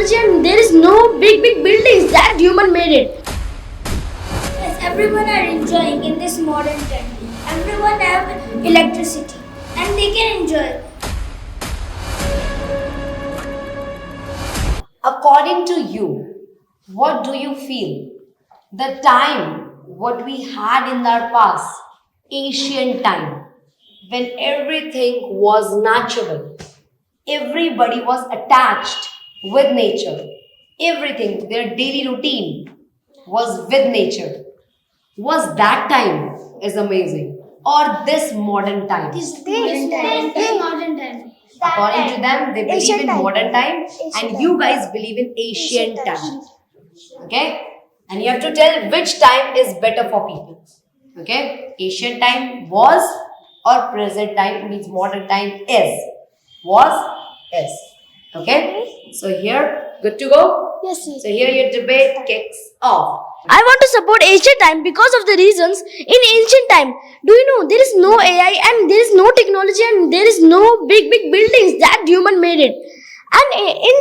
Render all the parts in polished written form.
technology and there is no big buildings that human made it. Yes, everyone are enjoying in this modern time. Everyone have electricity and they can enjoy. According to you, what do you feel? The time what we had in our past, ancient time, when everything was natural, everybody was attached with nature, everything, their daily routine was with nature. Was that time is amazing? Or this modern time? This modern time. According to them, they believe Ancient in time. modern time, Ancient and time. you guys believe in ancient Ancient time. time. Okay? And you have to tell which time is better for people. Okay? Ancient time was, or present time means modern time is. Was, is. Okay? So here, good to go? Yes, yes. So here your debate kicks off. I want to support ancient time because of the reasons. In ancient time, do you know there is no AI and there is no technology and there is no big buildings that human made it. And in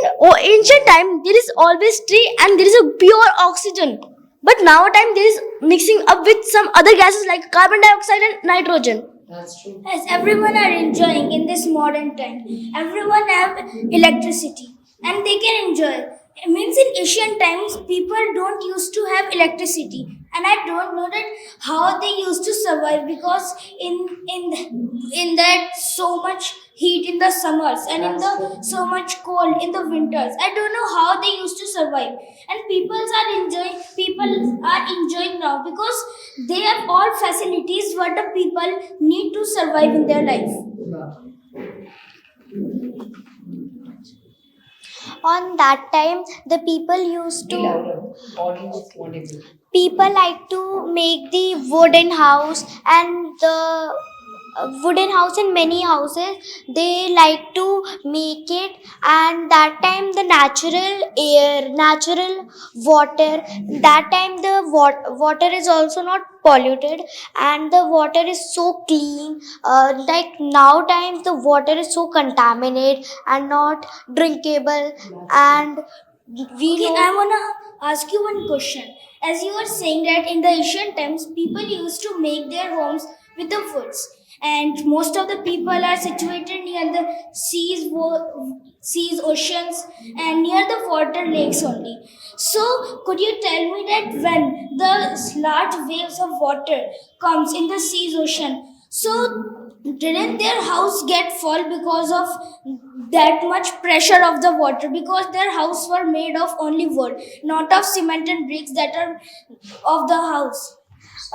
ancient time, there is always tree and there is a pure oxygen. But now time there is mixing up with some other gases like carbon dioxide and nitrogen. That's true. Yes, everyone are enjoying in this modern time. Everyone have electricity and they can enjoy. It means in ancient times people don't used to have electricity and I don't know that how they used to survive because in that so much heat in the summers and in the so much cold in the winters. I don't know how they used to survive. And people are enjoying now because they have all facilities what the people need to survive in their life. On that time, the people used Be to louder. Audience is audible. people like to make the wooden house and the wooden house in many houses they like to make it, and that time the natural air, natural water, that time the water is also not polluted and the water is so clean. Like now times the water is so contaminated and not drinkable, and we Okay, know. I wanna ask you one question. As you were saying that in the ancient times, people used to make their homes with the woods, and most of the people are situated near the seas, oceans, and near the water lakes only. So, could you tell me that when the large waves of water comes in the seas, ocean, so didn't their house get fall because of that much pressure of the water, because their house were made of only wood, not of cement and bricks that are of the house.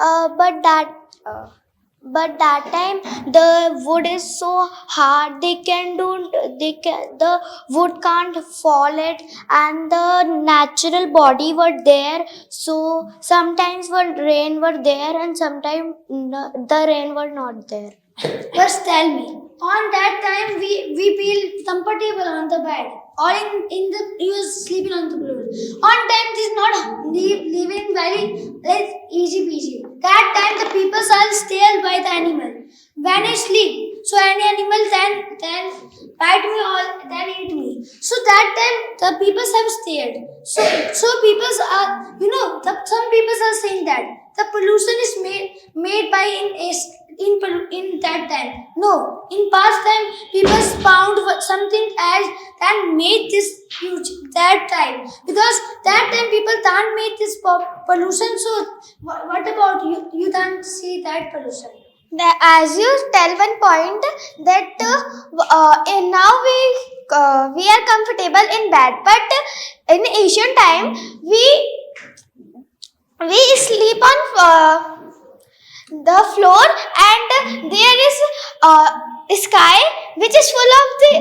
uh, but that uh, but that time the wood is so hard the wood can't fall it, and the natural body were there, so sometimes when rain were there and sometimes the rain were not there. Just tell me, on that time we feel comfortable on the bed or in the you are sleeping on the floor. On time it is not living very like easy peasy. That time the people are stayed by the animal. When I sleep, so any animal then bite me or then eat me. So that time the people have stayed. So people are some people are saying that the pollution is made by in that time. No, in past time people found something else and made this huge that time, because that time people can't make this pollution. So what about you? You can't see that pollution. As you tell one point that in now we are comfortable in bed, but in ancient time we sleep on the floor, and there is sky which is full of the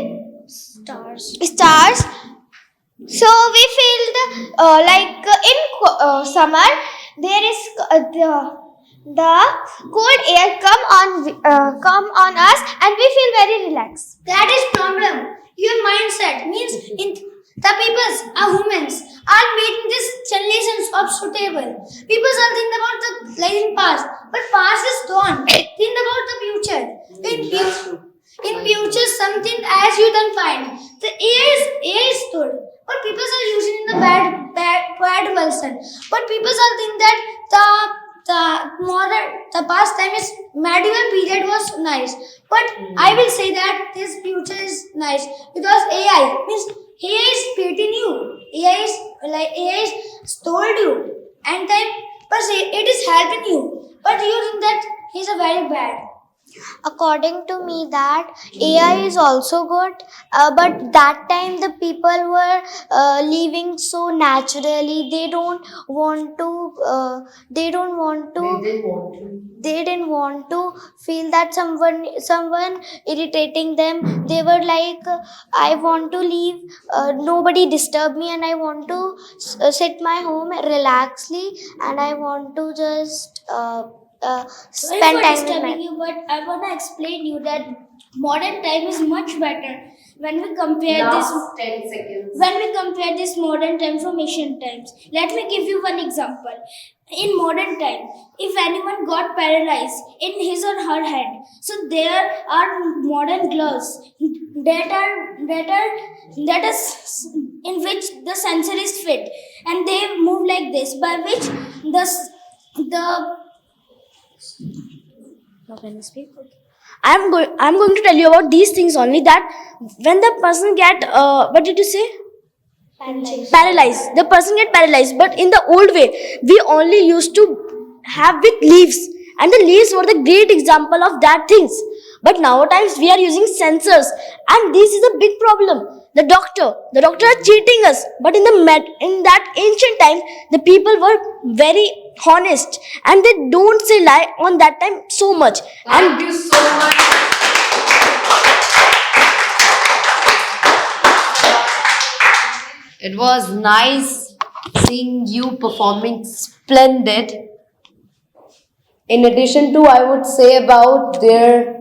stars. So we feel in summer there is the cold air come on us and we feel very relaxed. That is problem. Your mindset means in the peoples are humans are making these generations of suitable. People are thinking about the living past, but past is gone. Think about the future. In future something as you can find. The AI is good, but people are using in the bad version. But people are think that the past time is medieval period was nice. But I will say that this future is nice because AI means AI is creating you. AI is told you and then but it is helping you. But you think that he's a very bad. According to me, that AI is also good, but that time the people were living so naturally. They don't want to. They don't want to. didn't want to. They didn't want to feel that someone irritating them. They were like, I want to leave, nobody disturb me, and I want to sit my home relaxedly, and I want to just Sorry spend for time with disturbing my. you, but I wanna explain you that modern time is much better when we compare this. Last 10 seconds. When we compare this modern time from ancient times, let me give you one example. In modern time, if anyone got paralyzed in his or her hand, so there are modern gloves that is in which the sensor is fit, and they move like this, by which the I'm going to tell you about these things only, that when the person get what did you say? Paralyzed. The person get paralyzed, but in the old way we only used to have with leaves, and the leaves were the great example of that things. But nowadays we are using sensors, and this is a big problem. The doctor are cheating us. But in that ancient time, the people were very honest, and they don't say lie on that time so much. Thank you so much. It was nice seeing you performing splendid. In addition to, I would say about their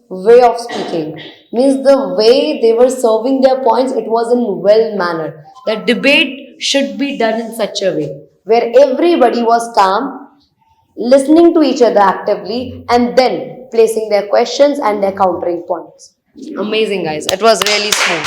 way of speaking, means the way they were serving their points, it was in well manner. The debate should be done in such a way where everybody was calm, listening to each other actively, and then placing their questions and their countering points. Amazing, guys. It was really smooth.